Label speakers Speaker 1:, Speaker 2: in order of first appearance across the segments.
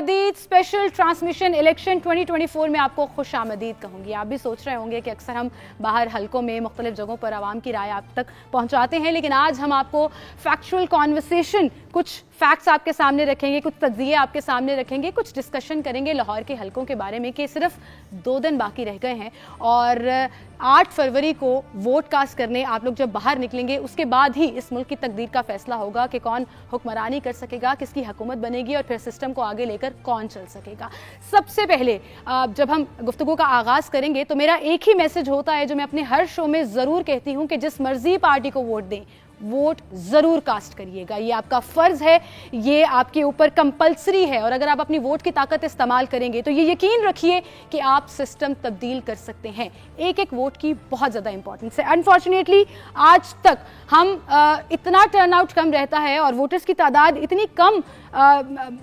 Speaker 1: मजीद special transmission election 2024 में आपको खुश आमदीद कहूँगी। आप भी सोच रहे होंगे कि अक्सर हम बाहर हलकों में मुख्तलिफ जगहों पर आवाम की राय आप तक पहुँचाते हैं, लेकिन आज हम आपको फैक्चुअल कॉन्वर्सेशन, कुछ फैक्ट्स आपके सामने रखेंगे, कुछ तज्जिए आपके सामने रखेंगे, कुछ डिस्कशन करेंगे लाहौर के हलकों के बारे में कि सिर्फ 2 दिन बाकी रह गए हैं और 8 फरवरी को वोट कास्ट करने आप लोग जब बाहर निकलेंगे उसके बाद ही इस मुल्क की तकदीर का फैसला होगा कि कौन हुक्मरानी कर सकेगा, किसकी हुकूमत बनेगी और फिर सिस्टम को आगे लेकर कौन चल सकेगा। सबसे पहले जब हम गुफ्तगू का आगाज़ करेंगे तो मेरा एक ही मैसेज होता है जो मैं अपने हर शो में ज़रूर कहती हूँ कि जिस मर्जी पार्टी को वोट दें, वोट जरूर कास्ट करिएगा। ये आपका फर्ज है, ये आपके ऊपर कंपलसरी है और अगर आप अपनी वोट की ताकत इस्तेमाल करेंगे तो ये यकीन रखिए कि आप सिस्टम तब्दील कर सकते हैं। एक एक वोट की बहुत ज़्यादा इंपॉर्टेंस है। अनफॉर्चुनेटली आज तक हम इतना टर्नआउट कम रहता है और वोटर्स की तादाद इतनी कम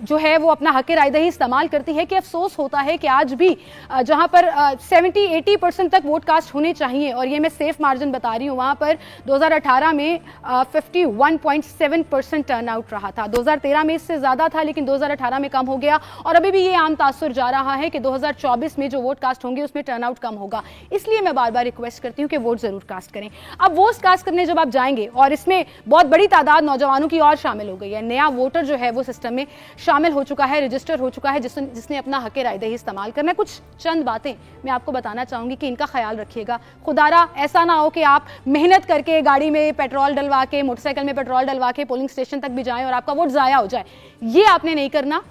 Speaker 1: जो है वो अपना हक रायदही इस्तेमाल करती है कि अफसोस होता है कि आज भी जहां पर 70-80% तक वोट कास्ट होने चाहिए और ये मैं सेफ मार्जिन बता रही हूँ, वहां पर 2018 में 51.7% टर्नआउट रहा था। 2013 में इससे ज़्यादा था लेकिन 2018 में कम हो गया और अभी भी ये आम तासुर जा रहा है कि 2024 में जो वोट कास्ट होंगे उसमें टर्नआउट कम होगा। इसलिए मैं बार बार रिक्वेस्ट करती हूँ कि वोट ज़रूर कास्ट करें। अब वोट कास्ट करने जब आप जाएंगे और इसमें बहुत बड़ी तादाद नौजवानों की और शामिल हो गई है, नया वोटर जो है वो सिस्टम में शामिल हो चुका है, रजिस्टर हो चुका है, जिसने अपना हक रायदही इस्तेमाल करना है। कुछ चंद बातें मैं आपको बताना चाहूँगी कि इनका ख्याल रखिएगा। खुदारा ऐसा ना हो कि आप मेहनत करके गाड़ी में पेट्रोल डलवा के, मोटरसाइकिल में पेट्रोल डलवा के पोलिंग स्टेशन तक भी जाएं और आपका वोट ज़ाया हो जाए। ये आपने नहीं करना।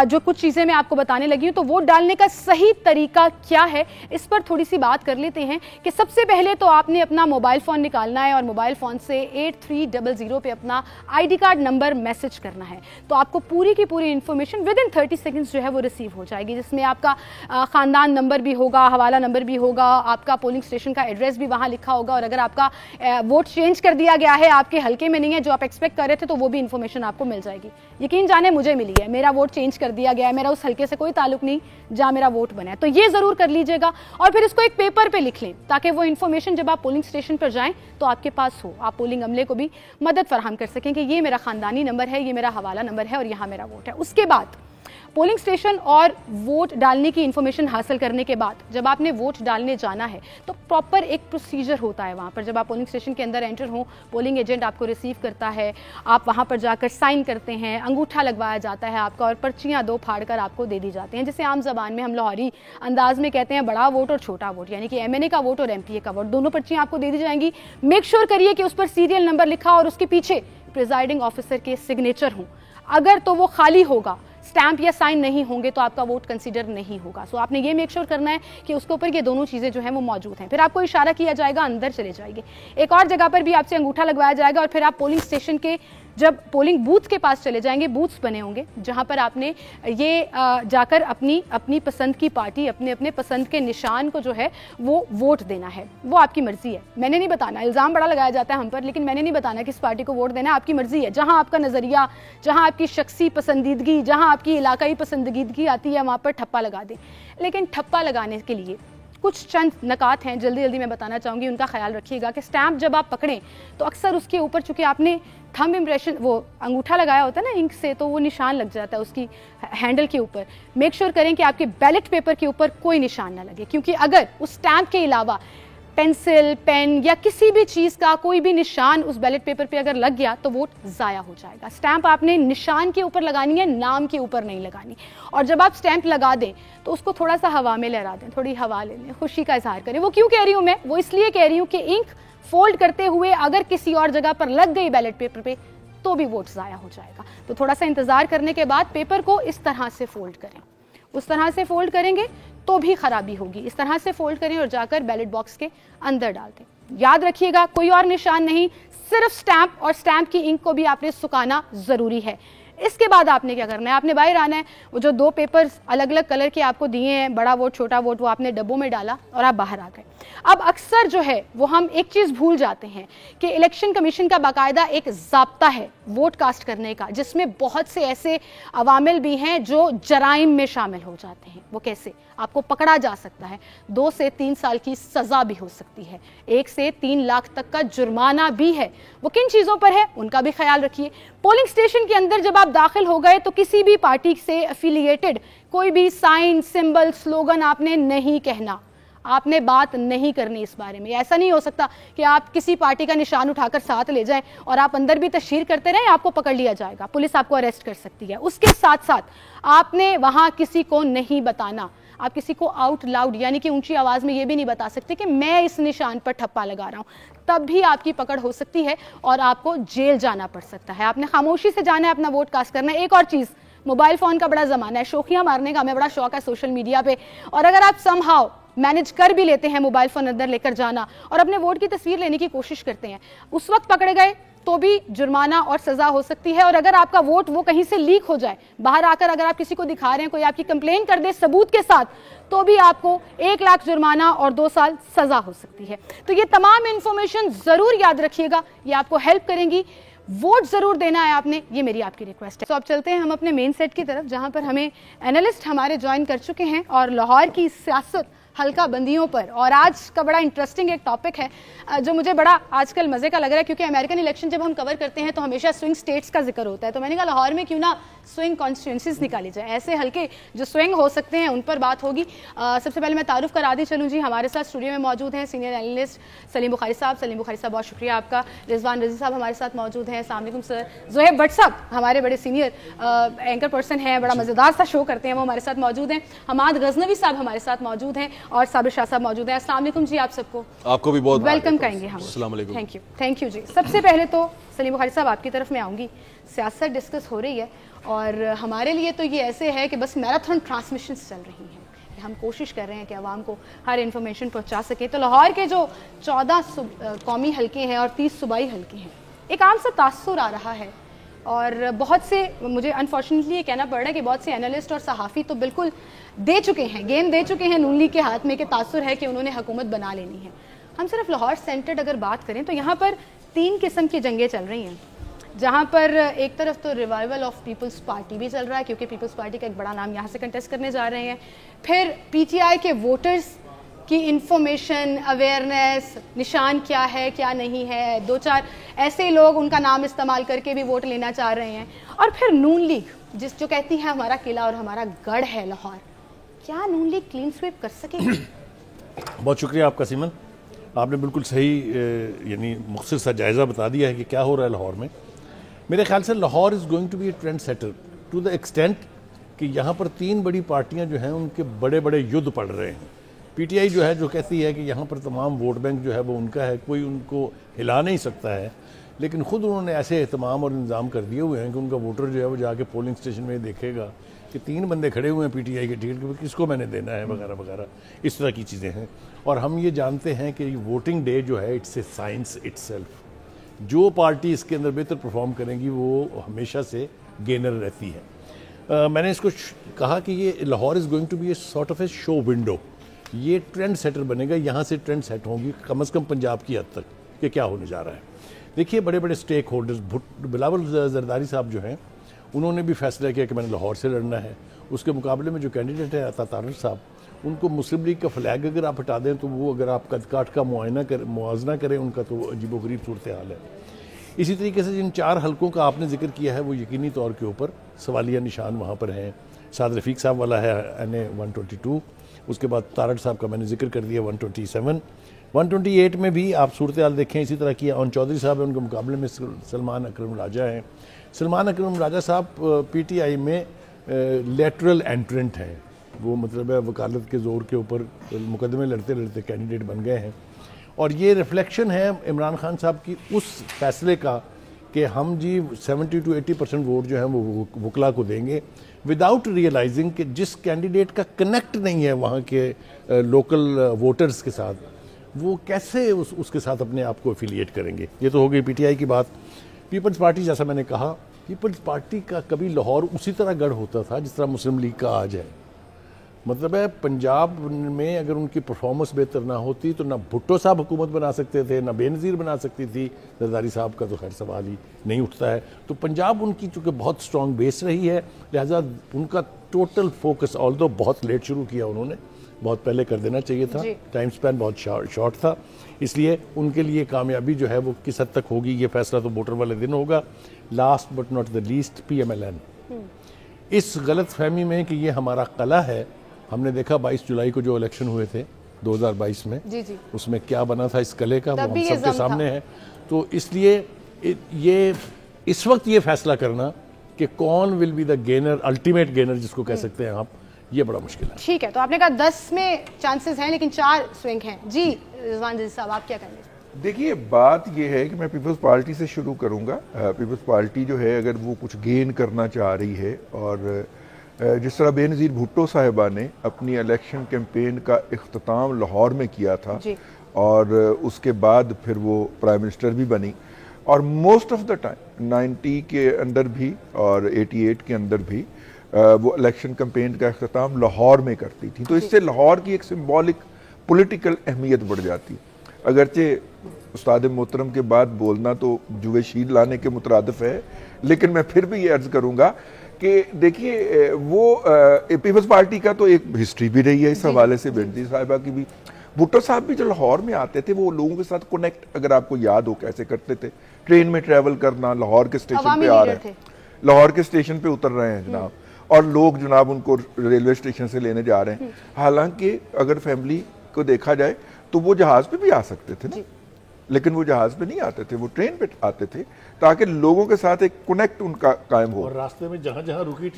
Speaker 1: जो कुछ चीज़ें मैं आपको बताने लगी हूँ तो वोट डालने का सही तरीका क्या है इस पर थोड़ी सी बात कर लेते हैं कि सबसे पहले तो आपने अपना मोबाइल फ़ोन निकालना है और मोबाइल फ़ोन से 8300 पे अपना ID कार्ड नंबर मैसेज करना है। तो आपको पूरी की पूरी इन्फॉर्मेशन विद इन 30 सेकेंड्स जो है वो रिसीव हो जाएगी, जिसमें आपका ख़ानदान नंबर भी होगा, हवाला नंबर भी होगा, आपका पोलिंग स्टेशन का एड्रेस भी वहाँ लिखा होगा और अगर आपका वोट चेंज कर दिया गया है, आपके हल्के में नहीं है जो आप एक्सपेक्ट कर रहे थे, तो वो भी इन्फॉर्मेशन आपको मिल जाएगी। यकीन जाने मुझे मिली है, मेरा वोट चेंज कर दिया गया है, मेरा उस हल्के से कोई ताल्लुक नहीं जहां मेरा वोट बना है। तो ये जरूर कर लीजिएगा और फिर इसको एक पेपर पे लिख लें ताकि वो इन्फॉर्मेशन जब आप पोलिंग स्टेशन पर जाएं तो आपके पास हो, आप पोलिंग अमले को भी मदद फराहम कर सकें कि ये मेरा खानदानी नंबर है, ये मेरा हवाला नंबर है और यहाँ मेरा वोट है। उसके बाद पोलिंग स्टेशन और वोट डालने की इन्फॉर्मेशन हासिल करने के बाद जब आपने वोट डालने जाना है तो प्रॉपर एक प्रोसीजर होता है वहाँ पर। जब आप पोलिंग स्टेशन के अंदर एंटर हो, पोलिंग एजेंट आपको रिसीव करता है, आप वहाँ पर जाकर साइन करते हैं, अंगूठा लगवाया जाता है आपका और पर्चियाँ 2 फाड़ कर आपको दे दी जाती हैं, जिसे आम जबान में हम लाहौरी अंदाज में कहते हैं बड़ा वोट और छोटा वोट, यानी कि MNA का वोट और MPA का वोट, दोनों पर्चियाँ आपको दे दी जाएंगी। मेक श्योर करिए कि उस पर सीरियल नंबर लिखा और उसके पीछे प्रिजाइडिंग ऑफिसर के सिग्नेचर हों। अगर तो वो खाली होगा, स्टैंप या साइन नहीं होंगे तो आपका वोट कंसीडर नहीं होगा। सो आपने ये मेक श्योर करना है कि उसके ऊपर ये दोनों चीज़ें जो हैं वो मौजूद हैं। फिर आपको इशारा किया जाएगा, अंदर चले जाइए। एक और जगह पर भी आपसे अंगूठा लगवाया जाएगा और फिर आप पोलिंग स्टेशन के जब पोलिंग बूथ के पास चले जाएंगे, बूथ्स बने होंगे जहां पर आपने ये जाकर अपनी पसंद की पार्टी, अपने पसंद के निशान को जो है वो वोट देना है। वो आपकी मर्जी है, मैंने नहीं बताना। इल्ज़ाम बड़ा लगाया जाता है हम पर, लेकिन मैंने नहीं बताना किस पार्टी को वोट देना है, आपकी मर्जी है। जहां आपका नज़रिया, जहां आपकी शख्सी पसंदीदगी, जहां आपकी इलाकाई पसंदीदगी आती है वहां पर ठप्पा लगा दें। लेकिन ठप्पा लगाने के लिए कुछ चंद नकात हैं, जल्दी जल्दी मैं बताना चाहूँगी, उनका ख्याल रखिएगा कि स्टैंप जब आप पकड़ें तो अक्सर उसके ऊपर चूँकि आपने थंब इम्प्रेशन, वो अंगूठा लगाया होता है ना इंक से, तो वो निशान लग जाता है उसकी हैंडल के ऊपर। मेक श्योर करें कि आपके बैलेट पेपर के ऊपर कोई निशान ना लगे, क्योंकि अगर उस स्टैंप के अलावा पेंसिल, पेन या किसी भी चीज़ का कोई भी निशान उस बैलेट पेपर पे अगर लग गया तो वोट ज़ाया हो जाएगा। स्टैंप आपने निशान के ऊपर लगानी है, नाम के ऊपर नहीं लगानी। और जब आप स्टैंप लगा दें तो उसको थोड़ा सा हवा में लहरा दें, थोड़ी हवा ले लें, खुशी का इजहार करें। वो क्यों कह रही हूँ मैं? वो इसलिए कह रही हूँ कि इंक फोल्ड करते हुए अगर किसी और जगह पर लग गई बैलेट पेपर पे तो भी वोट ज़ाया हो जाएगा। तो थोड़ा सा इंतज़ार करने के बाद पेपर को इस तरह से फोल्ड करें। उस तरह से फोल्ड करेंगे तो भी खराबी होगी। इस तरह से फोल्ड करें और जाकर बैलेट बॉक्स के अंदर डाल दें। याद रखिएगा, कोई और निशान नहीं, सिर्फ स्टैंप, और स्टैंप की इंक को भी आपने सुखाना ज़रूरी है। इसके बाद आपने क्या करना है, आपने बाहर आना है। वो जो 2 पेपर्स अलग अलग कलर के आपको दिए हैं, बड़ा वोट छोटा वोट, वो आपने डब्बों में डाला और आप बाहर आ गए। अब अक्सर जो है वो हम एक चीज़ भूल जाते हैं कि इलेक्शन कमीशन का बाकायदा एक ज़ाब्ता है वोट कास्ट करने का, जिसमें बहुत से ऐसे अवामिल भी हैं जो जराइम में शामिल हो जाते हैं। वो कैसे? आपको पकड़ा जा सकता है, 2 से 3 साल की सजा भी हो सकती है, 1 से 3 लाख तक का जुर्माना भी है। वो किन चीज़ों पर है उनका भी ख्याल रखिए। पोलिंग स्टेशन के अंदर जब आप दाखिल हो गए तो किसी भी पार्टी से एफिलिएटेड कोई भी साइन, सिंबल, स्लोगन आपने नहीं कहना, आपने बात नहीं करनी इस बारे में। ऐसा नहीं हो सकता कि आप किसी पार्टी का निशान उठाकर साथ ले जाएं और आप अंदर भी तशहीर करते रहें, आपको पकड़ लिया जाएगा, पुलिस आपको अरेस्ट कर सकती है। उसके साथ साथ आपने वहां किसी को नहीं बताना, आप किसी को आउट लाउड यानी कि ऊंची आवाज में ये भी नहीं बता सकते कि मैं इस निशान पर ठप्पा लगा रहा हूं, तब भी आपकी पकड़ हो सकती है और आपको जेल जाना पड़ सकता है। आपने खामोशी से जाना है, अपना वोट कास्ट करना है। एक और चीज, मोबाइल फोन का बड़ा जमाना है, शोखियां मारने का हमें बड़ा शौक है सोशल मीडिया पे, और अगर आप समहाउ मैनेज कर भी लेते हैं मोबाइल फोन अंदर लेकर जाना और अपने वोट की तस्वीर लेने की कोशिश करते हैं, उस वक्त पकड़े गए तो भी जुर्माना और सजा हो सकती है। और अगर आपका वोट वो कहीं से लीक हो जाए, बाहर आकर अगर आप किसी को दिखा रहे हैं, कोई आपकी कंप्लेन कर दे सबूत के साथ, तो भी आपको 1 लाख जुर्माना और 2 साल सजा हो सकती है। तो ये तमाम इंफॉर्मेशन जरूर याद रखिएगा, ये आपको हेल्प करेंगी। वोट जरूर देना है आपने, ये मेरी आपकी रिक्वेस्ट है। तो अब चलते हैं हम अपने मेन सेट की तरफ, जहां पर हमें एनालिस्ट हमारे ज्वाइन कर चुके हैं और लाहौर की सियासत हल्का बंदियों पर। और आज का बड़ा इंटरेस्टिंग एक टॉपिक है जो मुझे बड़ा आजकल मजे का लग रहा है, क्योंकि अमेरिकन इलेक्शन जब हम कवर करते हैं तो हमेशा स्विंग स्टेट्स का जिक्र होता है। तो मैंने कहा लाहौर में क्यों ना स्विंग कॉन्स्टिट्यूंसीज निकाली जाए, ऐसे हल्के जो स्विंग हो सकते हैं उन पर बात होगी। सबसे पहले मैं तारुफ करा दी चलूँ जी, हमारे साथ स्टूडियो में मौजूद हैं सीनियर एनालिस्ट सलीम बुखारी साहब। सलीम बुखारी साहब बहुत शुक्रिया आपका। रिजवान रजी साहब हमारे साथ मौजूद हैं। अस्सलाम वालेकुम सर। जोहेब भट्ट साहब हमारे बड़े सीनियर एंकर पर्सन हैं, बड़ा मजेदार सा शो करते हैं, वो हमारे साथ मौजूद हैं। हमाद गजनवी साहब हमारे साथ मौजूद हैं और साबिर शाह साहब मौजूद है। अस्सलाम वालेकुम जी, आप सबको आपको भी बहुत वेलकम कहेंगे हम। थैंक यू जी। सबसे पहले तो सलीम बुखारी साहब आपकी तरफ मैं आऊँगी। सियासत डिस्कस हो रही है और हमारे लिए तो ये ऐसे है कि बस मैराथन ट्रांसमिशंस चल रही हैं, हम कोशिश कर रहे हैं कि आवाम को हर इन्फॉर्मेशन पहुंचा सके। तो लाहौर के जो 14 कौमी हल्के हैं और 30 सूबाई हल्के हैं, एक आम सा तासुर आ रहा है और बहुत से, मुझे अनफॉर्चुनेटली ये कहना पड़ रहा है कि बहुत से एनालिस्ट और सहाफ़ी तो बिल्कुल दे चुके हैं, गेंद दे चुके हैं नून लीग के हाथ में कि तासुर है कि उन्होंने हुकूमत बना लेनी है। हम सिर्फ लाहौर सेंटर्ड अगर बात करें तो यहाँ पर 3 किस्म की जंगें चल रही हैं, जहाँ पर एक तरफ तो रिवाइवल ऑफ पीपल्स पार्टी भी चल रहा है, क्योंकि पीपल्स पार्टी का एक बड़ा नाम यहाँ से कंटेस्ट करने जा रहे हैं। फिर पीटीआई के वोटर्स की इंफॉर्मेशन, अवेयरनेस, निशान क्या है क्या नहीं है, 2-4 ऐसे लोग उनका नाम इस्तेमाल करके भी वोट लेना चाह रहे हैं। और फिर नून लीग जो कहती है हमारा किला और हमारा गढ़ है लाहौर, क्या नून लीग क्लीन स्वीप कर सकेगी?
Speaker 2: बहुत शुक्रिया आपका सीमन, आपने बिल्कुल सही यानी मुख्तसर सा जायज़ा बता दिया है कि क्या हो रहा है लाहौर में। मेरे ख्याल से Lahore is going to be a trendsetter to the extent कि यहाँ पर 3 बड़ी पार्टियाँ जो हैं उनके बड़े बड़े युद्ध पड़ रहे हैं। पीटीआई जो है जो कहती है कि यहाँ पर तमाम वोट बैंक जो है वो उनका है, कोई उनको हिला नहीं सकता है, लेकिन ख़ुद उन्होंने ऐसे एहतमाम और इंतज़ाम कर दिए हुए हैं कि उनका वोटर जो है वो जाके पोलिंग स्टेशन में देखेगा कि 3 बंदे खड़े हुए हैं पीटीआई के टिकट के, किसको मैंने देना है वगैरह वगैरह, इस तरह की चीज़ें हैं। और हम ये जानते हैं कि वोटिंग डे जो है इट्स ए साइंस इटसेल्फ। जो पार्टी इसके अंदर बेहतर परफॉर्म करेंगी वो हमेशा से गेनर रहती है। मैंने इसको कहा कि ये Lahore is going to be a sort of a show window, ये ट्रेंड सेटर बनेगा, यहाँ से ट्रेंड सेट होंगी कम से कम पंजाब की हद तक कि क्या होने जा रहा है। देखिए बड़े बड़े स्टेक होल्डर्स, बिलावल जरदारी साहब जो हैं उन्होंने भी फैसला किया कि मैंने लाहौर से लड़ना है। उसके मुकाबले में जो कैंडिडेट है अता तारिक साहब, उनको मुस्लिम लीग का फ्लैग अगर आप हटा दें तो वो, अगर आप कद काठ का मुआवजना करें उनका, तो अजीबोगरीब सूरत हाल है। इसी तरीके से जिन 4 हल्कों का आपने जिक्र किया है वो यकीनी तौर के ऊपर सवालिया निशान वहाँ पर हैं। साद रफ़ीक साहब वाला है NA 122, उसके बाद तारड़ साहब का मैंने जिक्र कर दिया 127, 128 में भी आप सूरत हाल देखें इसी तरह की। और चौधरी साहब है, उनके मुकाबले में सलमान अकरम राजा हैं। सलमान अकरम राजा साहब पीटीआई में लेटरल एंट्रेंट हैं, वो मतलब है वकालत के ज़ोर के ऊपर मुकदमे लड़ते लड़ते कैंडिडेट बन गए हैं। और ये रिफ्लेक्शन है इमरान खान साहब की उस फैसले का कि हम जी 70 to 80% वोट जो है वो वकला को देंगे, विदाउट रियलाइजिंग कि जिस कैंडिडेट का कनेक्ट नहीं है वहाँ के लोकल वोटर्स के साथ, वो कैसे उसके साथ अपने आप को एफिलिएट करेंगे। ये तो हो गई पीटीआई की बात। पीपल्स पार्टी, जैसा मैंने कहा, पीपल्स पार्टी का कभी लाहौर उसी तरह गढ़ होता था जिस तरह मुस्लिम लीग का आज है। मतलब है पंजाब में अगर उनकी परफॉर्मेंस बेहतर ना होती तो ना भुट्टो साहब हुकूमत बना सकते थे, ना बेनज़ीर बना सकती थी, जरदारी साहब का तो खैर सवाल ही नहीं उठता है। तो पंजाब उनकी चूँकि बहुत स्ट्रॉन्ग बेस रही है, लिहाजा उनका टोटल फोकस, ऑल्दो बहुत लेट शुरू किया उन्होंने, बहुत पहले कर देना चाहिए था,
Speaker 1: जी।
Speaker 2: टाइम स्पैन बहुत शॉर्ट था, इसलिए उनके लिए कामयाबी जो है वो किस हद तक होगी ये फैसला तो वोटर वाले दिन होगा। Last but not the least PMLN इस गलत फहमी में कि ये हमारा कला है, हमने देखा 22 जुलाई को जो इलेक्शन हुए थे 2022 में,
Speaker 1: जी जी,
Speaker 2: उसमें क्या बना था इस कले का, वो
Speaker 1: तब
Speaker 2: हम
Speaker 1: भी ये
Speaker 2: सबके
Speaker 1: जम
Speaker 2: सामने
Speaker 1: था।
Speaker 2: है। तो इसलिए ये इस वक्त ये फैसला करना कि कौन will be the gainer, ultimate gainer जिसको कह सकते हैं आप, ये बड़ा मुश्किल है।
Speaker 1: ठीक है, तो आपने कहा 10 में चांसेस हैं लेकिन 4 स्विंग हैं। जी रिजवान जी साहब, आप क्या कहेंगे?
Speaker 3: देखिए, बात यह है कि मैं पीपल्स पार्टी से शुरू करूंगा। पीपल्स पार्टी जो है, अगर वो कुछ गेन करना चाह रही है, और जिस तरह बेनज़ीर भुट्टो साहिबा ने अपनी इलेक्शन कैंपेन का इख्तिताम लाहौर में किया था
Speaker 1: जी।
Speaker 3: और उसके बाद फिर वो प्राइम मिनिस्टर भी बनी, और मोस्ट ऑफ द टाइम 90 के अंदर भी और 88 के अंदर भी वो इलेक्शन कैंपेन का इख्तिताम लाहौर में करती थी, तो इससे लाहौर की एक सिंबॉलिक पॉलिटिकल अहमियत बढ़ जाती। अगरचे उस्ताद मोहतरम के बाद बोलना तो जुए शीर लाने के मुतरादिफ है, लेकिन मैं फिर भी ये अर्ज करूंगा कि देखिए, वो पीपल्स पार्टी का तो एक हिस्ट्री भी रही है इस हवाले से, बेनजीर साहिबा की भी। भुट्टो साहब भी जो लाहौर में आते थे, वो लोगों के साथ कनेक्ट, अगर आपको याद हो, कैसे करते थे, ट्रेन में ट्रैवल करना, लाहौर के स्टेशन पे आ रहे हैं, लाहौर के स्टेशन पे उतर रहे हैं जनाब, और लोग जनाब उनको रेलवे स्टेशन से लेने जा रहे हैं। हालांकि अगर फैमिली को देखा जाए तो वो जहाज पे भी आ सकते थे ना, लेकिन वो जहाज पे नहीं आते थे, वो ट्रेन पे आते थे, ताकि लोगों के साथ एक कनेक्ट उनका कायम हो।
Speaker 2: और रास्ते में जहां जहां रुकती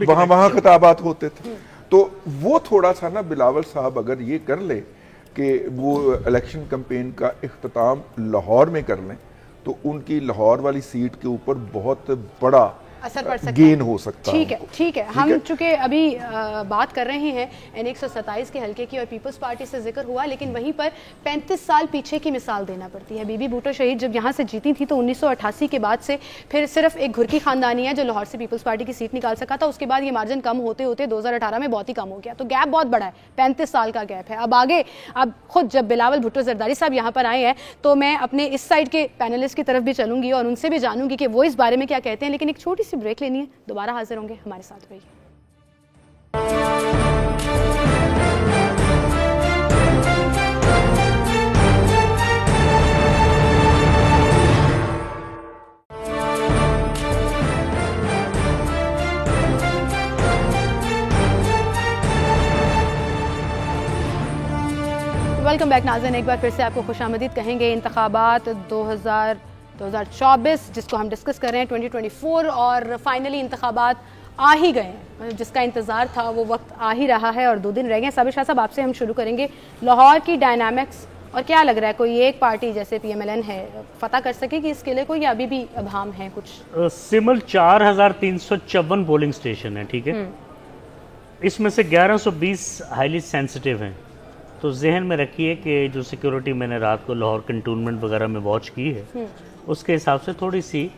Speaker 3: वहां खिताबात होते थे। तो वो थोड़ा सा ना, बिलावल साहब अगर ये कर ले कि वो इलेक्शन कैंपेन का इख्तिताम लाहौर में कर लें, तो उनकी लाहौर वाली सीट के ऊपर बहुत बड़ा
Speaker 1: असर पड़ सकता
Speaker 3: गेन हो सकता
Speaker 1: है। ठीक है, हम चूंकि अभी बात कर रहे हैं N127 के हल्के की और पीपल्स पार्टी से जिक्र हुआ, लेकिन वहीं पर 35 साल पीछे की मिसाल देना पड़ती है। बीबी भुट्टो शहीद जब यहाँ से जीती थी तो 1988 के बाद से फिर सिर्फ एक घुरकी खानदानी है जो लाहौर से पीपल्स पार्टी की सीट निकाल सका था। उसके बाद ये मार्जिन कम होते होते 2018 में बहुत ही कम हो गया, तो गैप बहुत बड़ा है, 35 साल का गैप है। अब आगे, अब खुद जब बिलावल भुट्टो जरदारी साहब यहाँ पर आए हैं तो मैं अपने इस साइड के पैनलिस्ट की तरफ भी चलूंगी और उनसे भी जानूंगी कि वो इस बारे में क्या कहते हैं, लेकिन एक छोटी सी ब्रेक लेनी है, दोबारा हाजिर होंगे, हमारे साथ रहिए। वेलकम बैक नाज़रीन, एक बार फिर से आपको खुशामदीद कहेंगे। इंतखाबात 2024 जिसको हम डिस्कस कर रहे हैं 2024, और फाइनली इंतखाबात आ ही गए हैं, जिसका इंतज़ार था वो वक्त आ ही रहा है और 2 दिन रह गए। साबिर शाह साहब, आपसे हम शुरू करेंगे। लाहौर की डायनामिक्स, और क्या लग रहा है कोई एक पार्टी जैसे PMLN है फतह कर सकेगी इस किले को, या अभी भी अभाम है कुछ?
Speaker 4: सिमल 4354 पोलिंग स्टेशन है, ठीक है, इसमें से 1120 हाईली सेंसिटिव हैं। तो जहन में रखिए कि जो सिक्योरिटी मैंने रात को लाहौर कंटोनमेंट वगैरह में वॉच की है, उसके हिसाब से थोड़ी सी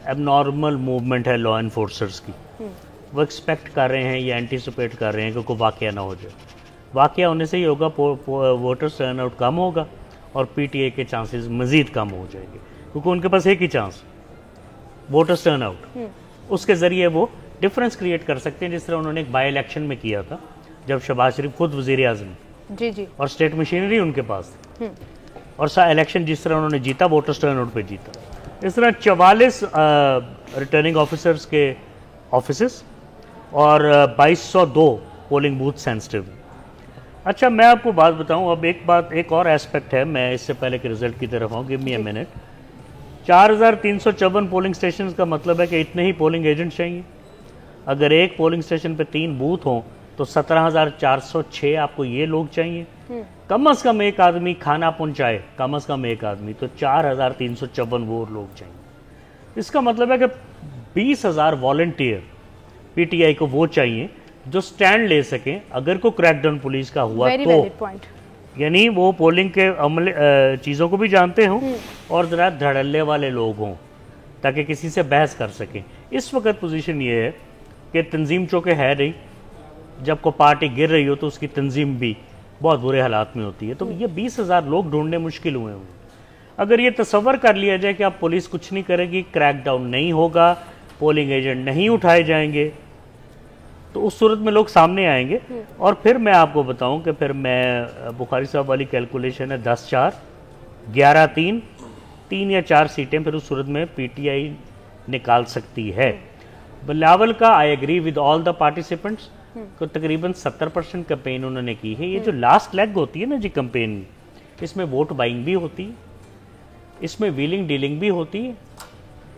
Speaker 4: एबनॉर्मल मूवमेंट है लॉ एनफोर्सर्स की। वो एक्सपेक्ट कर रहे हैं या एंटीसिपेट कर रहे हैं कि कोई वाकया ना हो जाए। वाकया होने से ही होगा वोटर्स टर्न आउट कम होगा और PTI के चांसेस मज़ीद कम हो जाएंगे, क्योंकि उनके पास एक ही चांस, वोटर्स टर्न आउट। उसके ज़रिए वो डिफरेंस क्रिएट कर सकते हैं, जिस तरह उन्होंने एक बाई इलेक्शन में किया था जब शहबाज शरीफ खुद वज़ीर आज़म
Speaker 1: जी और
Speaker 4: स्टेट मशीनरी उनके पास थी, और सा इलेक्शन जिस तरह उन्होंने जीता, वोटर्स टर्न आउट पे जीता। इस तरह 44 रिटर्निंग ऑफिसर्स के ऑफिसेस और 2202 पोलिंग बूथ सेंसिटिव। अच्छा, मैं आपको बात बताऊं, अब एक और एस्पेक्ट है, मैं इससे पहले के रिजल्ट की तरफ आऊँ, give me a minute. 4354 polling station का मतलब है कि इतने ही पोलिंग एजेंट चाहिए। अगर एक पोलिंग स्टेशन पे 3 बूथ हों तो 17,406 आपको ये लोग चाहिए। कम से कम एक आदमी खाना पहुंचाए, कम से कम एक आदमी, तो 4354 वो लोग चाहिए। इसका मतलब है कि 20,000 वॉलंटियर PTI को वो चाहिए जो स्टैंड ले सकें अगर को क्रैकडाउन पुलिस का हुआ तो, यानी वो पोलिंग के अमल चीज़ों को भी जानते हों और ज़रा धड़ल्ले वाले लोग हों, ताकि किसी से बहस कर सकें। इस वक्त पोजीशन ये है कि तंजीम चूँकि है नहीं, जब को पार्टी गिर रही हो तो उसकी तंजीम भी बहुत बुरे हालात में होती है, तो ये 20,000 लोग ढूंढने मुश्किल हुए होंगे। अगर ये तसव्वुर कर लिया जाए कि अब पुलिस कुछ नहीं करेगी, क्रैकडाउन नहीं होगा, पोलिंग एजेंट नहीं उठाए जाएंगे, तो उस सूरत में लोग सामने आएंगे। और फिर मैं आपको बताऊं कि फिर मैं बुखारी साहब वाली कैलकुलेशन है 10-4, 11-3, 3 या 4 सीटें फिर उस सूरत में पीटीआई निकाल सकती है। बिलावल का I agree with all the participants को तकरीबन 70% कैंपेन उन्होंने की है। ये जो लास्ट लेग होती है ना जी कैंपेन, इसमें वोट बाइंग भी होती है, इसमें व्हीलिंग डीलिंग भी होती है,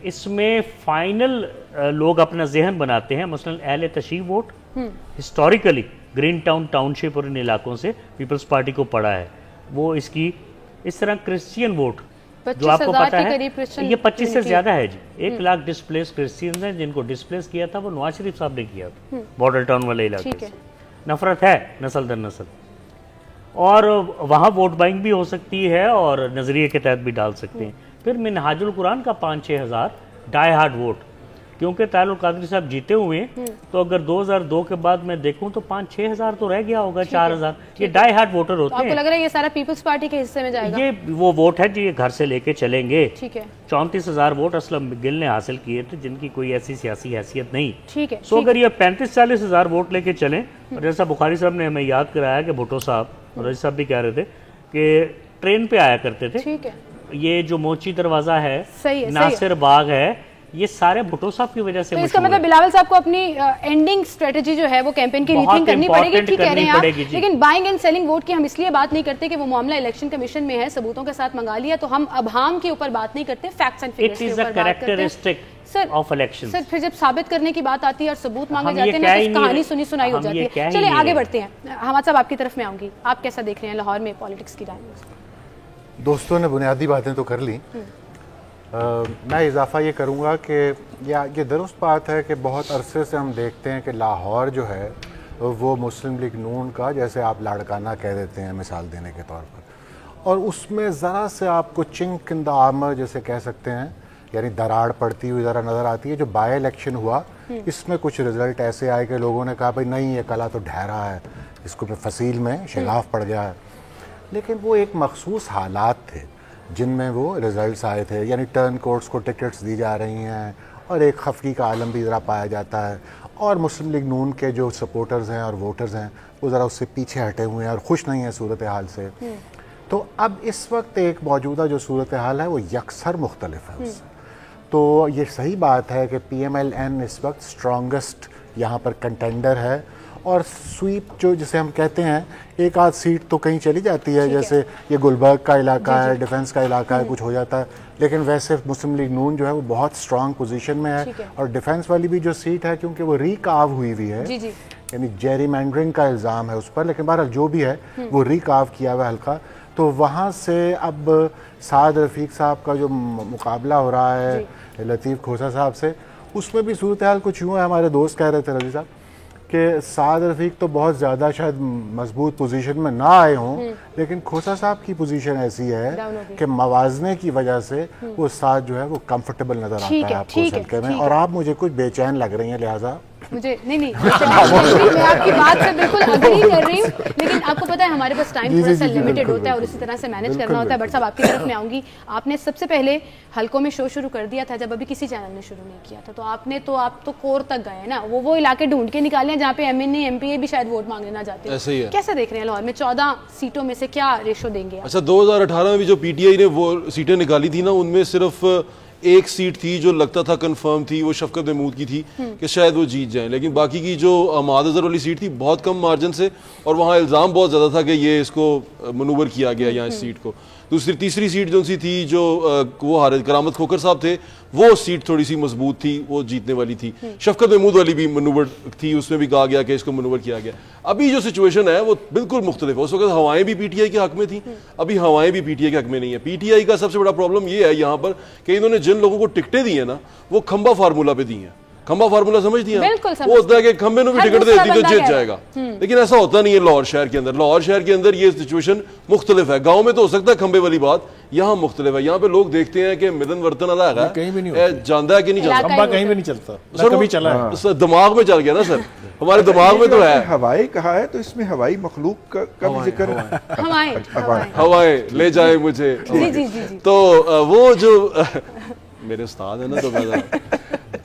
Speaker 4: इसमें फाइनल लोग अपना जहन बनाते हैं। मसलन अहले तशरीफ vote historically green town township और इन इलाकों से पीपल्स पार्टी को पड़ा है, वो इसकी इस तरह क्रिश्चियन वोट जो आपको पता है ये 25 से ज्यादा है जी। 1 लाख डिस्प्लेस क्रिश्चियंस हैं, जिनको डिस्प्लेस किया था वो नवाज शरीफ साहब ने किया था बॉर्डर टाउन वाले इलाके से। नफरत है नस्ल दर नस्ल, और वहाँ वोट बाइंग भी हो सकती है और नजरिए के तहत भी डाल सकते हैं। फिर मिनहाजुल कुरान का 5-6 हज़ार डाई हार्ड वोट, क्योंकि तारुल कादरी साहब जीते हुए तो अगर 2002 के बाद मैं देखूं तो 5-6 हज़ार तो रह गया होगा, 4 हज़ार ये डाई हार्ड वोटर होते हैं।
Speaker 1: आपको लग रहा है ये सारा पीपल्स पार्टी के हिस्से में जाएगा?
Speaker 4: ये वो वोट है जी, ये घर से लेके चलेंगे।
Speaker 1: ठीक है।
Speaker 4: 34,000 वोट असलम गिल ने हासिल किए थे, जिनकी कोई ऐसी सियासी हैसियत नहीं।
Speaker 1: ठीक है।
Speaker 4: सो अगर ये 35-40 हज़ार वोट लेके चलें, और जैसा बुखारी साहब ने हमें याद कराया कि भुट्टो साहब और रजी साहब भी कह रहे थे कि ट्रेन पे आया करते थे।
Speaker 1: ठीक है।
Speaker 4: ये जो मोची दरवाजा है,
Speaker 1: सही है,
Speaker 4: नासिर बाग है, ये सारे भुट्टो साहब की वजह से।
Speaker 1: तो इसका मतलब बिलावल साहब को अपनी एंडिंग स्ट्रेटजी जो है वो कैंपेन की रीथिंक करनी पड़ेगी। ठीक कह रहे हैं आप, लेकिन बाइंग एंड सेलिंग वोट की हम इसलिए बात नहीं करते कि वो मामला इलेक्शन कमीशन में है, सबूतों के साथ मंगा लिया, तो हम अभाम के ऊपर बात नहीं करते, फैक्ट्स एंड फिगर्स के ऊपर बात करते हैं। सर
Speaker 4: ऑफ इलेक्शन
Speaker 1: सर, फिर जब साबित करने की बात आती है और सबूत मांगे जाते हैं ना, तो कहानी सुनी सुनाई हो जाती है। चलिए आगे बढ़ते हैं। हमाद साहब आपकी तरफ में आऊंगी, आप कैसा देख रहे हैं लाहौर में पॉलिटिक्स की डायनामिक्स?
Speaker 5: दोस्तों ने बुनियादी बातें तो कर ली। मैं इजाफा ये करूँगा कि ये दुरुस्त बात है कि बहुत अरसे से हम देखते हैं कि लाहौर जो है वो मुस्लिम लीग नून का, जैसे आप लाड़काना कह देते हैं मिसाल देने के तौर पर, और उसमें ज़रा से आपको चिंक इन द आर्मर जैसे कह सकते हैं, यानी दरार पड़ती हुई ज़रा नज़र आती है। जो बाय इलेक्शन हुआ इसमें कुछ रिज़ल्ट ऐसे आए कि लोगों ने कहा भाई नहीं ये कला तो ढहरा है, इसको फसील में शिगाफ पड़ गया है। लेकिन वो एक मखसूस हालात थे जिनमें वो रिज़ल्ट्स आए थे, यानी टर्न कोर्ट्स को टिकट्स दी जा रही हैं और एक खफगी का आलम भी ज़रा पाया जाता है, और मुस्लिम लीग नून के जो सपोर्टर्स हैं और वोटर्स हैं वो ज़रा उससे पीछे हटे हुए हैं और खुश नहीं हैं सूरत हाल से। तो अब इस वक्त एक मौजूदा जो सूरत हाल है वो यकसर मुख्तलिफ है उससे। तो ये सही बात है कि PMLN इस वक्त स्ट्रॉन्गेस्ट यहाँ पर कंटेंडर है, और स्वीप जो जिसे हम कहते हैं, एक आध सीट तो कहीं चली जाती है, जैसे ये गुलबर्ग का इलाका है, डिफेंस का इलाका है, कुछ हो जाता है, लेकिन वैसे मुस्लिम लीग नून जो है वो बहुत स्ट्रांग पोजीशन में है। और डिफेंस वाली भी जो सीट है, क्योंकि वो रिकाव हुई हुई है, यानी जेरीमैंडरिंग का इल्ज़ाम है उस पर, लेकिन बहरहाल जो भी है वो रिकाव किया हुआ हल्का, तो वहाँ से अब साद रफ़ीक साहब का जो मुकाबला हो रहा है लतीफ़ खोसा साहब से, उसमें भी सूरत हाल कुछ यूँ है। हमारे दोस्त कह रहे थे रजी साहब कि साद रफ़ीक तो बहुत ज़्यादा शायद मजबूत पोजीशन में ना आए हों, लेकिन खोसा साहब की पोजीशन ऐसी है कि मवाजने की वजह से वो साद जो है वो कंफर्टेबल नज़र आता है आपको इस हल्के में, और आप मुझे कुछ बेचैन लग रही हैं, लिहाजा
Speaker 1: मुझे नहीं मैं आपकी बात से बिल्कुल अग्री कर रही हूँ, लेकिन आपको पता है हमारे पास टाइम थोड़ा सा लिमिटेड होता है और इसी तरह से मैनेज करना होता है। बट साहब आपकी तरफ में आऊँगी, आपने सबसे पहले हल्कों में शो शुरू कर दिया था जब अभी किसी चैनल ने शुरू नहीं किया था, तो आप तो कोर तक गए ना, वो इलाके ढूंढ के निकाले हैं जहाँ पे MNA MPA भी शायद वोट मांगने ना जाते हैं। कैसे देख रहे हैं लाहौर में 14 सीटों में से क्या रेशो देंगे?
Speaker 6: अच्छा, 2018 में भी जो PTI ने वो सीटें निकाली थी ना, उनमें सिर्फ एक सीट थी जो लगता था कंफर्म थी, वो शफकत महमूद की थी कि शायद वो जीत जाएं, लेकिन बाकी की जो हमाद अजहर वाली सीट थी बहुत कम मार्जिन से, और वहाँ इल्ज़ाम बहुत ज़्यादा था कि ये इसको मनूवर किया गया यहाँ इस सीट को। तीसरी सीट जो सी थी जो वो हारिस करामत खोकर साहब थे, वो सीट थोड़ी सी मजबूत थी, वो जीतने वाली थी। शफकत महमूद वाली भी मनूवर थी, उसमें भी कहा गया कि इसको मनूवर किया गया। अभी जो सिचुएशन है वो बिल्कुल मुख्तलिफ है। उस वक्त हवाएं भी PTI के हक में थी, अभी हवाएं भी PTI के हक में नहीं है। PTI का सबसे बड़ा प्रॉब्लम ये है यहाँ पर कि इन्होंने जिन लोगों को टिकटें दी है ना, वो खंबा फार्मूला पे दी हैं। खंबा फार्मूला समझ दिया, वो होता है कि खंबे में भी टिकट दे दी तो जीत जाएगा, लेकिन ऐसा होता नहीं है लाहौर शहर के अंदर। लाहौर शहर के अंदर ये सिचुएशन मुख्तलिफ है। गांव में तो हो सकता है खंबे वाली बात, यहाँ मुख्तलिफ है। यहाँ पे लोग देखते हैं कि मिदन वर्तन अलग है,
Speaker 2: कहीं भी नहीं
Speaker 6: जानता है कि नहीं जानता,
Speaker 2: खंबा कहीं भी नहीं चलता, सर कभी चला है,
Speaker 6: दिमाग में चल गया ना सर, हमारे दिमाग में तो है।
Speaker 3: हवाई कहा है तो इसमें हवाई मखलूक का भी जिक्र,
Speaker 6: हवाएं ले जाए मुझे। तो वो जो मेरे उस्ताद है ना, तो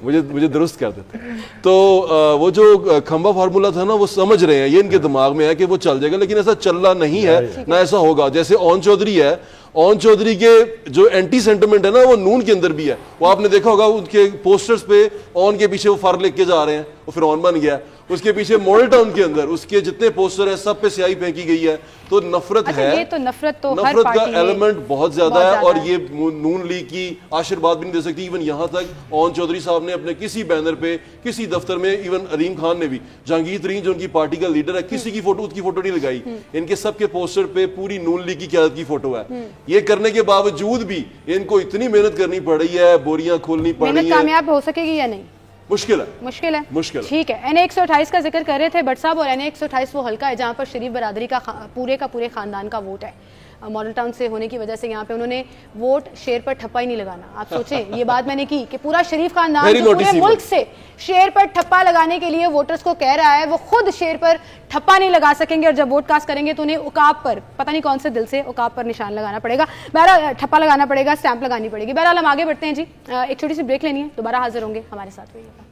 Speaker 6: मुझे दुरुस्त कर देते। तो वो जो खंबा फार्मूला था ना, वो समझ रहे हैं, ये इनके दिमाग में है कि वो चल जाएगा, लेकिन ऐसा चलना नहीं है, ना ऐसा होगा। जैसे ओन चौधरी है, ओन चौधरी के जो एंटी सेंटिमेंट है ना, वो नून के अंदर भी है। वो आपने देखा होगा उनके पोस्टर्स पे ओन के पीछे वो फर लिख के जा रहे हैं, वो फिर ओन बन गया। उसके पीछे मॉडल टाउन के अंदर उसके जितने पोस्टर है सब पे स्याही फेंकी गई है। तो नफरत है,
Speaker 1: ये तो नफरत
Speaker 6: का एलिमेंट बहुत ज्यादा है। और ये नून लीग की आशीर्वाद भी नहीं दे सकती। इवन यहाँ तक ओन चौधरी साहब ने अपने किसी बैनर पे, किसी दफ्तर में, इवन अलीम खान ने भी, जहांगीर तरीन जो उनकी पार्टी का लीडर है, किसी की फोटो, उसकी फोटो नहीं लगाई। इनके सबके पोस्टर पे पूरी नून लीग की क़यादत की फोटो है। ये करने के बावजूद भी इनको इतनी मेहनत करनी पड़ रही है, बोरियां खोलनी पड़ रही है।
Speaker 1: कामयाब हो सकेगी या नहीं? मुश्किल है। ठीक है। NA 128 का जिक्र कर रहे थे भट्ट साहब, और NA 128 वो हल्का है जहां पर शरीफ बरादरी का पूरे खानदान का वोट है। मॉडल टाउन से होने की वजह से यहाँ पे उन्होंने वोट शेर पर ठप्पा ही नहीं लगाना। आप सोचें, ये बात मैंने की कि पूरा शरीफ खानदान पूरे मुल्क से शेर पर ठप्पा लगाने के लिए वोटर्स को कह रहा है, वो खुद शेर पर ठप्पा नहीं लगा सकेंगे, और जब वोट कास्ट करेंगे तो उन्हें उकाब पर, पता नहीं कौन से दिल से उकाब पर निशान लगाना पड़ेगा, बहरहाल ठप्पा लगाना पड़ेगा, स्टैंप लगानी पड़ेगी। बहरहाल हम आगे बढ़ते हैं जी, एक छोटी सी ब्रेक लेनी है, दोबारा हाजिर होंगे, हमारे साथ रहिएगा।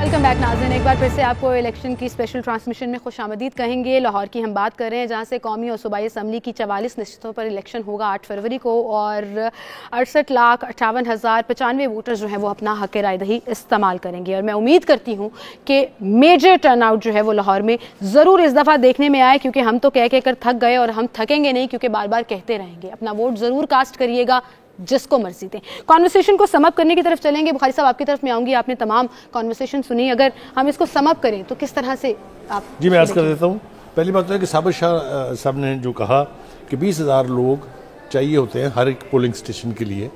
Speaker 1: वेलकम बैक नाज़रीन, एक बार फिर से आपको इलेक्शन की स्पेशल ट्रांसमिशन में खुशामदीद कहेंगे। लाहौर की हम बात कर रहे हैं, जहां से कौमी और सूबाई असम्बली की 44 नशिस्तों पर इलेक्शन होगा 8 फरवरी को, और 68,58,095 वोटर्स जो हैं वो अपना हक़ राय दही इस्तेमाल करेंगे। और मैं उम्मीद करती हूँ कि मेजर टर्नआउट जो है वो लाहौर में ज़रूर इस दफ़ा देखने में आए, क्योंकि हम तो कह कर थक गए, और हम थकेंगे नहीं, क्योंकि बार बार कहते रहेंगे। अपना वोट ज़रूर कास्ट करिएगा, जिसको मर्जी दें। कॉन्वर्सेशन को समअप करने की तरफ चलेंगे। बुखारी साहब, आपकी तरफ में आऊंगी, आपने तमाम कॉन्वर्सेशन सुनी, अगर हम इसको समअप करें तो किस तरह से आप? जी
Speaker 2: मैं अर्ज़ कर देता हूँ। पहली बात तो है कि साबिर शाह साहब ने जो कहा कि 20,000 लोग चाहिए होते हैं हर एक पोलिंग स्टेशन के लिए,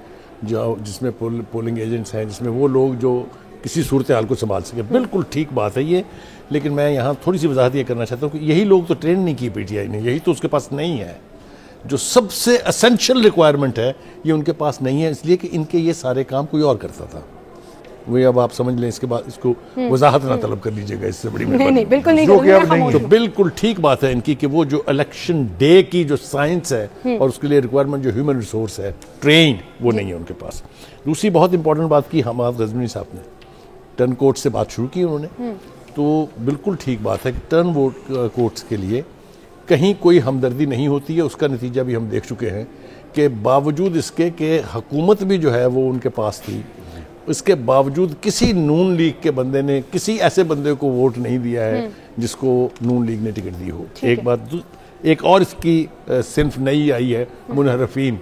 Speaker 2: जो जिसमें पोलिंग एजेंट्स हैं, जिसमें वो लोग जो किसी सूरत हाल को संभाल सके। बिल्कुल ठीक बात है ये, लेकिन मैं यहाँ थोड़ी सी वजाहत ये करना चाहता हूँ कि यही लोग तो ट्रेन नहीं की PTI ने, यही तो उसके पास नहीं है। जो सबसे असेंशियल रिक्वायरमेंट है ये उनके पास नहीं है, इसलिए कि इनके ये सारे काम कोई और करता था। वही अब आप समझ लें, इसके बाद इसको वजाहत ना तलब कर लीजिएगा, इससे बड़ी
Speaker 1: नहीं, बिल्कुल नहीं,
Speaker 2: तो बिल्कुल ठीक बात है इनकी कि वो जो इलेक्शन डे की जो साइंस है और उसके लिए रिक्वायरमेंट जो ह्यूमन रिसोर्स है, ट्रेन, वो नहीं है उनके पास। दूसरी बहुत इंपॉर्टेंट बात की हमाद गजनवी साहब ने, टर्न कोर्ट से बात शुरू की उन्होंने, तो बिल्कुल ठीक बात है कि टर्न वोट कोर्ट्स के लिए कहीं कोई हमदर्दी नहीं होती है। उसका नतीजा भी हम देख चुके हैं कि बावजूद इसके कि हुकूमत भी जो है वो उनके पास थी, इसके बावजूद किसी नून लीग के बंदे ने किसी ऐसे बंदे को वोट नहीं दिया है जिसको नून लीग ने टिकट दी हो। एक बात, एक और इसकी सिंफ नई आई है, मुनहरफीन,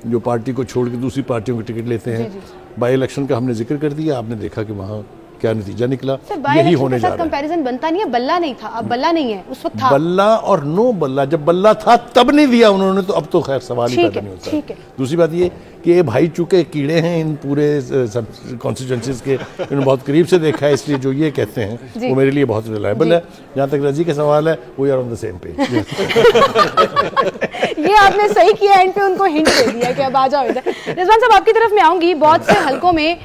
Speaker 2: जो पार्टी को छोड़ के दूसरी पार्टियों को टिकट लेते हैं। बाई इलेक्शन का हमने जिक्र कर दिया, आपने देखा कि वहाँ क्या नतीजा निकला, यही होने जा रहा है।
Speaker 1: कंपैरिजन बनता नहीं है, बल्ला नहीं था, अब बल्ला नहीं है, उस वक्त था
Speaker 2: बल्ला और नो बल्ला। जब बल्ला था तब नहीं दिया उन्होंने, तो अब तो खैर सवाल ही पैदा नहीं होता। दूसरी बात ये कि ये भाई चूंकि कीड़े हैं इन पूरे कॉन्स्टिट्यूंसीज के, इन्होंने बहुत करीब से देखा है, इसलिए जो ये कहते हैं वो मेरे लिए बहुत रिलायबल है। जहाँ तक रजी का सवाल है, वो are on the same page.
Speaker 1: ये आपने सही किया, एंड पे उनको हिंट दे दिया कि अब आ जाओ इधर। रिजवान साहब, आपकी तरफ में आऊंगी। बहुत से हलकों में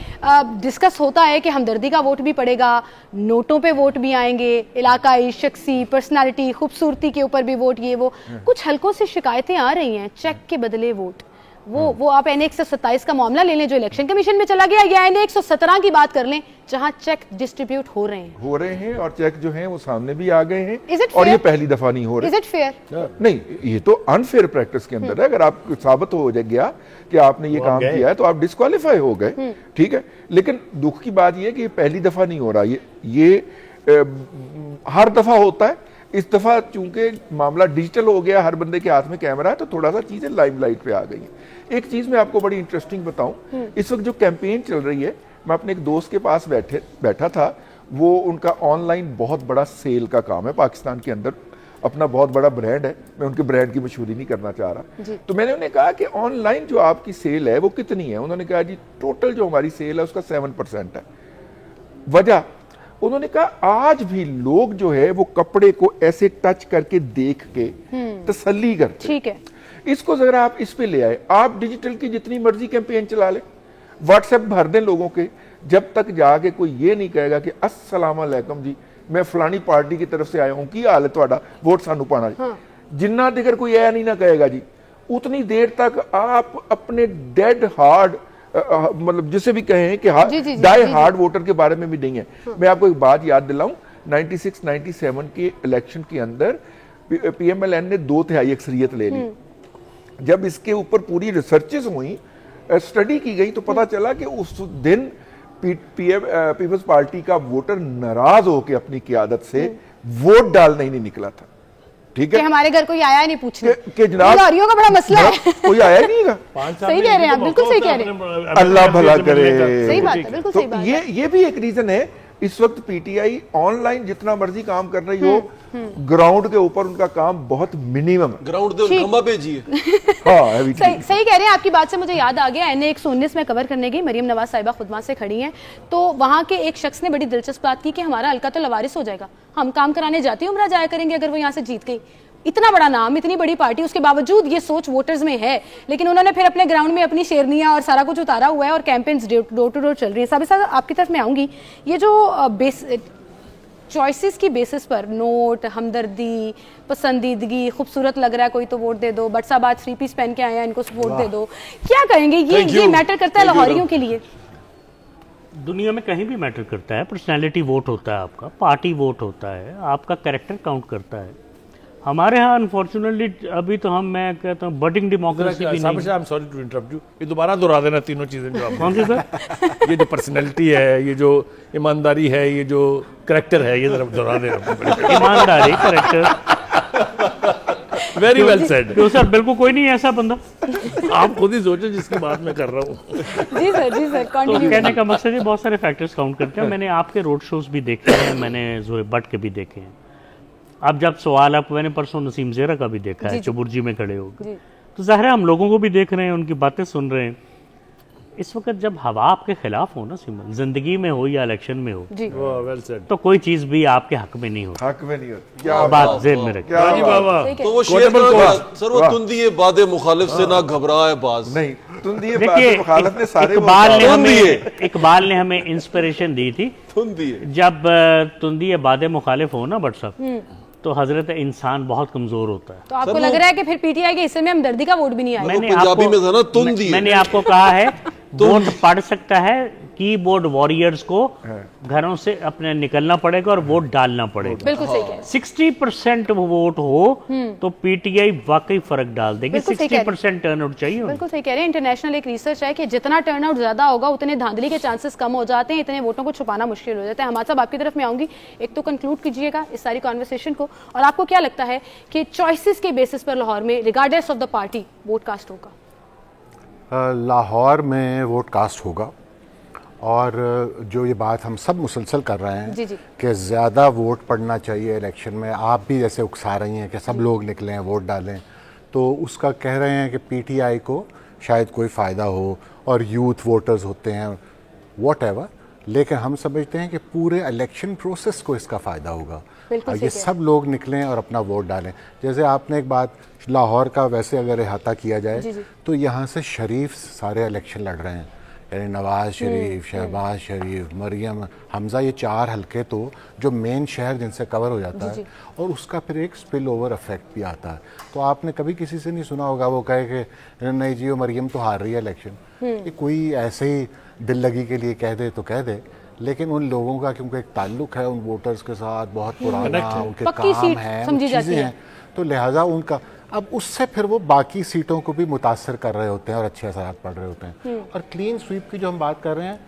Speaker 1: डिस्कस होता है कि हमदर्दी का वोट भी पड़ेगा, नोटों पे वोट भी आएंगे, इलाकाई, शख्सी, पर्सनालिटी, खूबसूरती के ऊपर भी वोट, ये वो। कुछ हलकों से शिकायतें आ रही हैं, चेक के बदले वोट। वो आप NA 127 का मामला ले लें जो इलेक्शन कमीशन में चला गया, या NA 117 की बात कर लें जहां चेक डिस्ट्रीब्यूट हो रहे हैं
Speaker 3: और चेक जो हैं वो सामने भी आ गए हैं, और ये पहली दफा नहीं हो रहे।
Speaker 1: Is it fair?
Speaker 3: नहीं, ये तो अनफेयर प्रैक्टिस के अंदर है। अगर आप साबित हो गया कि आपने ये काम किया है तो आप डिस्क्वालीफाई हो गए, ठीक है। लेकिन दुख की बात ये कि ये पहली दफा नहीं हो रहा, ये हर दफा होता है। इस दफा चूंकि मामला डिजिटल हो गया, हर बंदे के हाथ में कैमरा है, तो थोड़ा सा चीजें लाइमलाइट पे आ गई हैं। एक चीज मैं आपको बड़ी इंटरेस्टिंग बताऊं, इस वक्त जो कैंपेन चल रही है, मैं अपने एक दोस्त के पास बैठा था, वो उनका ऑनलाइन बहुत बड़ा सेल का काम है पाकिस्तान के अंदर, अपना बहुत बड़ा ब्रांड है। मैं उनके ब्रांड की मशहूरी नहीं करना चाह रहा, तो मैंने उन्हें कहा कि ऑनलाइन जो आपकी सेल है वो कितनी है। उन्होंने कहा जी टोटल जो हमारी सेल है उसका 7% है। वजह उन्होंने कहा आज भी लोग जो है वो कपड़े को ऐसे टच करके देख के तसल्ली करते।
Speaker 1: ठीक है,
Speaker 3: इसको जरा आप इस पे ले आए। आप डिजिटल की जितनी मर्जी कैंपेन चला ले, व्हाट्सएप भर दें लोगों के, जब तक जाके कोई ये नहीं कहेगा कि अस्सलाम वालेकुम जी मैं फलानी पार्टी की तरफ से आया हूं, की हाल है ਤੁਹਾਡਾ, वोट सानू पाना। जिन्ना देर कोई ऐ नहीं ना कहेगा जी, उतनी देर तक आप अपने डेड हार्ड मतलब जिसे भी कहें कि डाई हार्ड वोटर के बारे में भी नहीं है। मैं आपको एक बात याद दिलाऊं, 96-97 के इलेक्शन के अंदर पीएमएलएन ने 2/3 अक्सरियत ले ली। जब इसके ऊपर पूरी रिसर्चेस हुई, स्टडी की गई, तो पता चला कि उस दिन पीपल्स पार्टी का वोटर नाराज होकर अपनी क़यादत से वोट डालने ही नहीं निकला था। ठीक है,
Speaker 1: हमारे घर कोई आया नहीं पूछने
Speaker 3: कि जनाब
Speaker 1: लॉरियों का बड़ा मसला है,
Speaker 3: कोई आया नहीं था।
Speaker 1: सही कह रहे हैं आप, बिल्कुल सही कह रहे हैं,
Speaker 3: अल्लाह भला करे।
Speaker 1: सही बात है, बिल्कुल सही बात है।
Speaker 3: ये भी एक रीजन है। इस वक्त पीटीआई ऑनलाइन जितना मर्जी काम कर रही हो, ग्राउंड के ऊपर उनका काम बहुत मिनिमम है।
Speaker 6: ग्राउंड पे खंबा भेजिए।
Speaker 1: हाँ, सही कह रहे हैं। आपकी बात से मुझे याद आ गया, NA 119 में कवर करने गई, मरियम नवाज साहिबा खुद वहां से खड़ी हैं, तो वहां के एक शख्स ने बड़ी दिलचस्प बात की कि हमारा हल्का तो लवारिस हो जाएगा, हम काम कराने जाती उम्रा जाया करेंगे अगर वो यहाँ से जीत गई। इतना बड़ा नाम, इतनी बड़ी पार्टी, उसके बावजूद ये सोच वोटर्स में है, लेकिन उन्होंने फिर अपने ग्राउंड में अपनी शेरनियां और सारा कुछ उतारा हुआ है और कैंपेन्स डोर टू डोर चल रही है। साबिर साहब, आपकी तरफ मैं आऊंगी, ये जो चॉइसेस की बेसिस पर नोट, हमदर्दी, पसंदीदगी, खूबसूरत लग रहा है कोई तो वोट दे दो, बट साहब आज 3 पीस पहन के आए हैं इनको वोट दे दो, क्या कहेंगे? ये मैटर करता है लाहौरियों के लिए?
Speaker 4: दुनिया में कहीं भी मैटर करता है। पर्सनैलिटी वोट होता है आपका, पार्टी वोट होता है, आपका कैरेक्टर काउंट करता है। हमारे यहाँ अनफॉर्चुनेटली अभी तो मैं कहता हूँ बडिंग डेमोक्रेसी भी नहीं।
Speaker 2: I am sorry to interrupt you, ये दोबारा दोहरा देना तीनों चीजें जो आप
Speaker 4: कौन सी सर?
Speaker 2: ये जो पर्सनैलिटी है, ये जो ईमानदारी है, ये जो करैक्टर है, ये जरा दोहरा देना।
Speaker 4: ईमानदारी, करैक्टर,
Speaker 2: वेरी वेल सेड।
Speaker 4: तो सर बिल्कुल कोई नहीं है ऐसा बंदा,
Speaker 2: आप खुद ही सोचो जिसकी बात मैं कर रहा हूँ।
Speaker 1: जी सर, जी सर,
Speaker 4: तो कहने का मकसद है बहुत सारे फैक्टर्स काउंट करते हैं। मैंने आपके रोड शोज भी देखे हैं, मैंने जोए भट्ट के भी देखे हैं। अब जब सवाल आपको, मैंने परसों नसीम ज़ेरा का भी देखा है, चुबुर्जी में खड़े हो, तो जाहिर है हम लोगों को भी देख रहे हैं, उनकी बातें सुन रहे हैं। इस वक्त जब हवा आपके खिलाफ हो ना सिमन, जिंदगी में हो या इलेक्शन में हो, तो कोई चीज भी आपके हक में नहीं होती,
Speaker 3: हक में नहीं होती। क्या
Speaker 4: बात जेब में रखिए।
Speaker 6: तो वो शेर सर, वो तुंदी है बादे मुखालिफ से ना घबराए बाज
Speaker 3: नहीं, तुंदी है बादे मुखालिफ ने सारे
Speaker 4: इकबाल ने हमें इंस्पिरेशन दी थी। जब तुंदी है बादे मुखालिफ हो ना बट साहब, तो हजरत इंसान बहुत कमजोर होता है।
Speaker 1: तो आपको लग रहा है कि फिर पीटीआई के हिस्से में हमदर्दी का वोट भी नहीं आया?
Speaker 4: मैंने आपको कहा है वोट पढ़ सकता है, कीबोर्ड वॉरियर्स को घरों से अपने निकलना पड़ेगा और वोट डालना पड़ेगा।
Speaker 1: बिल्कुल सही कह रहे हैं।
Speaker 4: 60% वोट हो तो पीटीआई वाकई फर्क डाल देगी। 60% टर्नआउट चाहिए।
Speaker 1: बिल्कुल सही कह रहे हैं। इंटरनेशनल एक रिसर्च है कि जितना टर्नआउट ज्यादा होगा उतने धांधली के चांसेस कम हो जाते हैं, इतने वोटों को छुपाना मुश्किल हो जाता है। हमारे साहब, आपकी तरफ में आऊंगी, एक तो कंक्लूड कीजिएगा इस सारी कॉन्वर्सेशन को, और आपको क्या लगता है कि चॉइसेस के बेसिस पर लाहौर में regardless of the party vote cast होगा?
Speaker 5: लाहौर में वोट कास्ट होगा, और जो ये बात हम सब मुसलसल कर रहे हैं कि ज़्यादा वोट पड़ना चाहिए इलेक्शन में, आप भी जैसे उकसा रही हैं कि सब लोग निकलें वोट डालें, तो उसका कह रहे हैं कि पीटीआई को शायद कोई फ़ायदा हो और यूथ वोटर्स होते हैं व्हाटएवर, लेकिन हम समझते हैं कि पूरे इलेक्शन प्रोसेस को इसका फ़ायदा होगा और ये सब लोग निकलें और अपना वोट डालें। जैसे आपने एक बात, लाहौर का वैसे अगर अहाता किया जाए तो यहाँ से शरीफ सारे इलेक्शन लड़ रहे हैं, यानी नवाज शरीफ, शहबाज शरीफ, मरियम, हमजा, ये 4 हल्के तो जो मेन शहर जिनसे कवर हो जाता है, और उसका फिर एक स्पिल ओवर इफेक्ट भी आता है। तो आपने कभी किसी से नहीं सुना होगा वो कहे कि नहीं जी वो मरियम तो हार रही है इलेक्शन, ये कोई ऐसे ही दिल लगी के लिए कह दे तो कह दे, लेकिन उन लोगों का क्योंकि एक ताल्लुक है उन वोटर्स के साथ बहुत पुराना, उनके काम है, चीज़ें हैं, तो लिहाजा उनका अब उससे फिर वो बाकी सीटों को भी मुतासर कर रहे होते हैं और अच्छे असरात पड़ रहे होते हैं। और क्लीन स्वीप की जो हम बात कर रहे हैं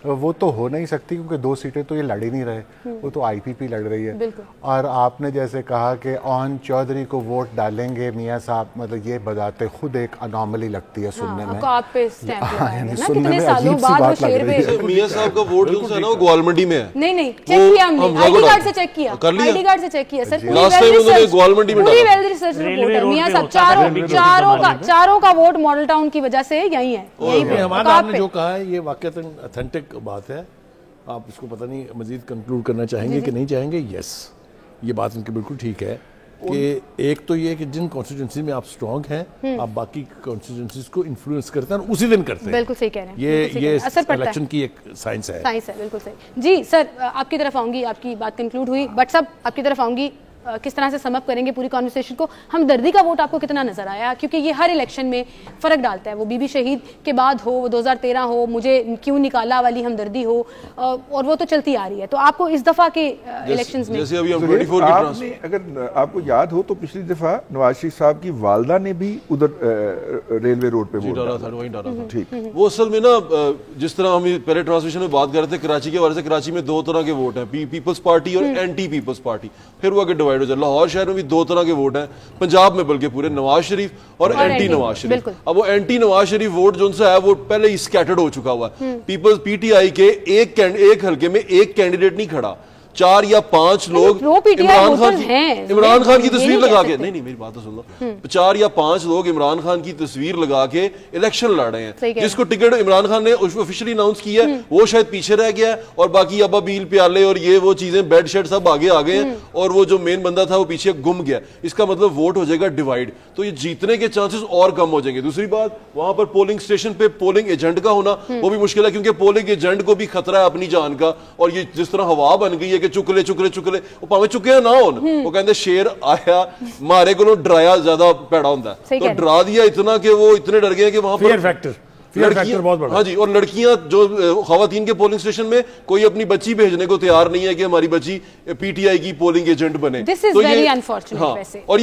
Speaker 5: वो तो हो नहीं सकती क्योंकि 2 सीटें तो ये लड़ ही नहीं रहे, वो तो आईपीपी लड़ रही है। और आपने जैसे कहा कि ऑन चौधरी को वोट डालेंगे मियाँ साहब, मतलब ये बजाते खुद एक अनॉमली लगती है सुनने में,
Speaker 6: सुनने में अजीब सी बात लग रही है। मियाँ साहब का वोट जो है ना वो ग्वालमंडी में है।
Speaker 1: नहीं चेक किया हमने, आईडी कार्ड से चेक किया, आईडी कार्ड से चेक किया सर,
Speaker 6: लास्ट टाइम उन्होंने ग्वालमंडी में डाला।
Speaker 1: मियाँ साहब चारों का वोट मॉडल टाउन की वजह से यही है।
Speaker 2: हमारा आपने जो कहा है ये वाकई ऑथेंटिक बात है आप इसको पता नहीं मजीद कंक्लूड करना चाहेंगे कि नहीं चाहेंगे? यस, ये बात उनकी बिल्कुल ठीक है कि एक तो ये कि जिन कॉन्स्टिट्यूंसी में आप स्ट्रांग हैं आप बाकी कॉन्स्टिट्यूंसीज को इन्फ्लुएंस करते हैं और उसी दिन करते हैं।
Speaker 1: बिल्कुल सही कह रहे हैं,
Speaker 2: ये
Speaker 1: असर पड़ता है।
Speaker 2: इलेक्शन की एक साइंस है।
Speaker 1: बिल्कुल सही। जी सर, आपकी तरफ आऊंगी, आपकी बात कंक्लूड हुई, बट सब आपकी तरफ आऊंगी, किस तरह से समअप करेंगे पूरी कॉन्वर्सेशन को? हमदर्दी का वोट आपको कितना नजर आया? क्योंकि ये हर इलेक्शन में फर्क डालता है, वो बीबी शहीद के बाद हो, वो 2013 हो, मुझे क्यों निकाला वाली हमदर्दी हो, और वो तो चलती आ रही है। तो आपको इस दफा के इलेक्शंस में
Speaker 6: जैसे अभी हम 24 की
Speaker 3: आपने, अगर आपको याद हो तो पिछली दफा नवाज शरीफ साहब की वालदा ने भी उधर रेलवे रोड पे वोट
Speaker 6: डाला था, वहीं डाला था।
Speaker 3: ठीक,
Speaker 6: वो असल में ना जिस तरह हम पहले ट्रांसमिशन में बात कर रहे थे कराची के बारे से, कराची में दो तरह के वोट हैं, पीपल्स पार्टी और एंटी पीपल्स पार्टी, फिर वो आगे डिवाइड हो जाए। लाहौर शहर में भी दो तरह के वोट हैं, पंजाब में बल्कि पूरे, नवाज शरीफ और एंटी नवाज शरीफ। अब वो एंटी नवाज शरीफ वोट जो उनसे है वो पहले ही स्कैटर्ड हो चुका हुआ है। पीपल्स पीटीआई के एक हल्के में एक कैंडिडेट नहीं खड़ा, 4 या 5 लोग इमरान खान की तस्वीर लगा के, नहीं मेरी बात तो सुन लो, 4 या 5 लोग इमरान खान की तस्वीर लगा के इलेक्शन लड़ रहे हैं। जिसको टिकट इमरान खान ने ऑफिशियली अनाउंस किया है वो शायद पीछे रह गया है, और बाकी अबाबील प्याले और ये वो चीजें बेड शेड सब आगे आ गए हैं, और वो जो मेन बंदा था वो पीछे गुम गया। इसका मतलब वोट हो जाएगा डिवाइड, तो ये जीतने के चांसेस और कम हो जाएंगे। दूसरी बात, वहां पर पोलिंग स्टेशन पे पोलिंग एजेंट का होना वो भी मुश्किल है, क्योंकि पोलिंग एजेंट को भी खतरा है अपनी जान का। और ये जिस तरह हवा बन गई है कि चुकले चुकले चुकले, वो भावें चुके ना हो, वो कहते शेर आया मारे को डराया ज्यादा पैड़ा होता है, तो डरा दिया इतना कि वो इतने डर गए कि वहां पर
Speaker 2: फियर फैक्टर बहुत बड़ा।
Speaker 6: हाँ जी, और लड़कियां जो खवातीन के पोलिंग स्टेशन में कोई अपनी बच्ची भेजने को तैयार नहीं है कि हमारी बच्ची पीटीआई की पोलिंग एजेंट बने।
Speaker 1: दिस इज वेरी अनफॉर्चुनेट वैसे।
Speaker 6: और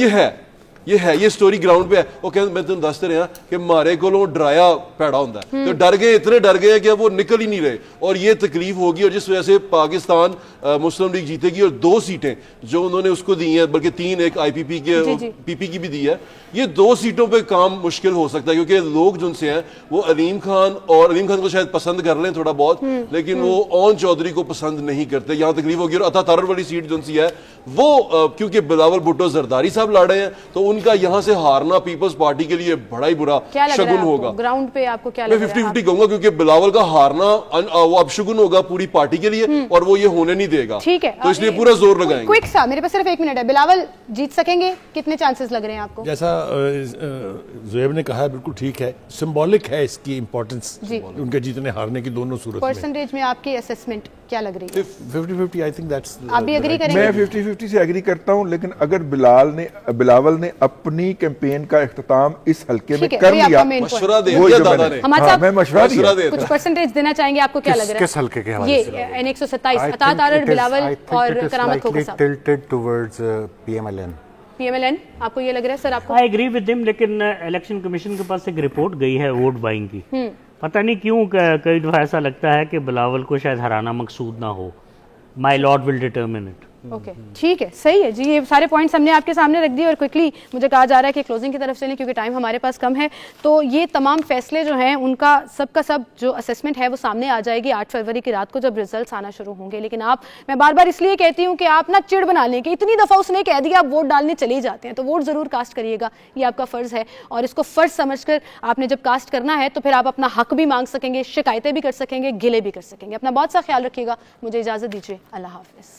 Speaker 6: ये स्टोरी ग्राउंड पे है। वो कहते मैं तुम दसते रहा कि मारे को डराया पैड़ा होता है, तो डर गए, इतने डर गए कि वो निकल ही नहीं रहे, और ये तकलीफ होगी। और जिस वजह से पाकिस्तान मुस्लिम लीग जीतेगी, और 2 सीटें जो उन्होंने उसको दी हैं, बल्कि 3 एक आईपीपी के पीपी की भी दी है, ये 2 सीटों पे काम मुश्किल हो सकता है, क्योंकि लोग जिनसे हैं वो अलीम खान को शायद पसंद कर लें थोड़ा बहुत, लेकिन वो ओन चौधरी को पसंद नहीं करते। यहाँ तकलीफ होगी। और अता तारर वाली सीट जो सी है वो क्योंकि बिलावल भुट्टो जरदारी साहब लड़ रहे हैं, तो उनका यहाँ से हारना पीपल्स पार्टी के लिए बड़ा ही बुरा शगुन होगा।
Speaker 1: ग्राउंड पे आपको क्या लग रहा है? मैं
Speaker 6: 50-50 कहूंगा, क्योंकि बिलावल का हारना वो अब शगुन होगा पूरी पार्टी के लिए, और वो ये होने नहीं देगा।
Speaker 1: ठीक है,
Speaker 6: तो इसलिए पूरा जोर लगाएंगे।
Speaker 1: क्विक सा, मेरे पास सिर्फ 1 मिनट है। बिलावल जीत सकेंगे? कितने चांसेस लग रहे हैं आपको?
Speaker 2: जैसा ज़ुएब ने कहा है बिल्कुल ठीक है, सिंबॉलिक है इसकी इंपॉर्टेंस उनके जीतने हारने की दोनों सूरत में।
Speaker 1: परसेंटेज में आपकी असेसमेंट क्या लग रही है?
Speaker 2: 50-50 आई थिंक दैट्स।
Speaker 1: आप भी एग्री करेंगे?
Speaker 3: मैं 50-50 से एग्री करता हूं, लेकिन अगर बिलावल ने अपनी कैंपेन का इख्तिताम इस हल्के में कर लिया,
Speaker 6: मशवरा दे दिया दादा ने।
Speaker 3: मैं मशवरा दिया।
Speaker 1: कुछ परसेंटेज देना चाहेंगे? आपको क्या लग रहा है
Speaker 5: किस हल्के के हवाले से?
Speaker 1: ये N127 अता तारर, बिलावल और करामत खोखा साहब।
Speaker 5: tilted towards PMLN।
Speaker 1: आपको ये लग रहा है सर? आपको?
Speaker 4: आई एग्री विद हिम, लेकिन इलेक्शन कमीशन के पास एक रिपोर्ट गई है वोट बाइंग की। पता नहीं क्यों कई दफा ऐसा लगता है कि बिलावल को शायद हराना मकसूद ना हो। My Lord will determine it.
Speaker 1: Okay, ठीक है, सही है जी। ये सारे पॉइंट्स हमने आपके सामने रख दिए, और क्विकली मुझे कहा जा रहा है कि क्लोजिंग की तरफ चलें क्योंकि टाइम हमारे पास कम है। तो ये तमाम फैसले जो हैं उनका सबका सब जो असेसमेंट है वो सामने आ जाएगी 8 फरवरी की रात को, जब रिजल्ट्स आना शुरू होंगे। लेकिन मैं बार बार इसलिए कहती हूँ कि आप ना चिड़ बना लें कि इतनी दफ़ा उसने कह दिया आप वोट डालने चले जाते हैं, तो वोट ज़रूर कास्ट करिएगा, ये आपका फ़र्ज़ है। और इसको फ़र्ज़ समझकर आपने जब कास्ट करना है तो फिर आप अपना हक भी मांग सकेंगे, शिकायतें भी कर सकेंगे, गिले भी कर सकेंगे। अपना बहुत सा ख्याल रखिएगा। मुझे इजाज़त दीजिए। अल्लाह हाफ़िज़।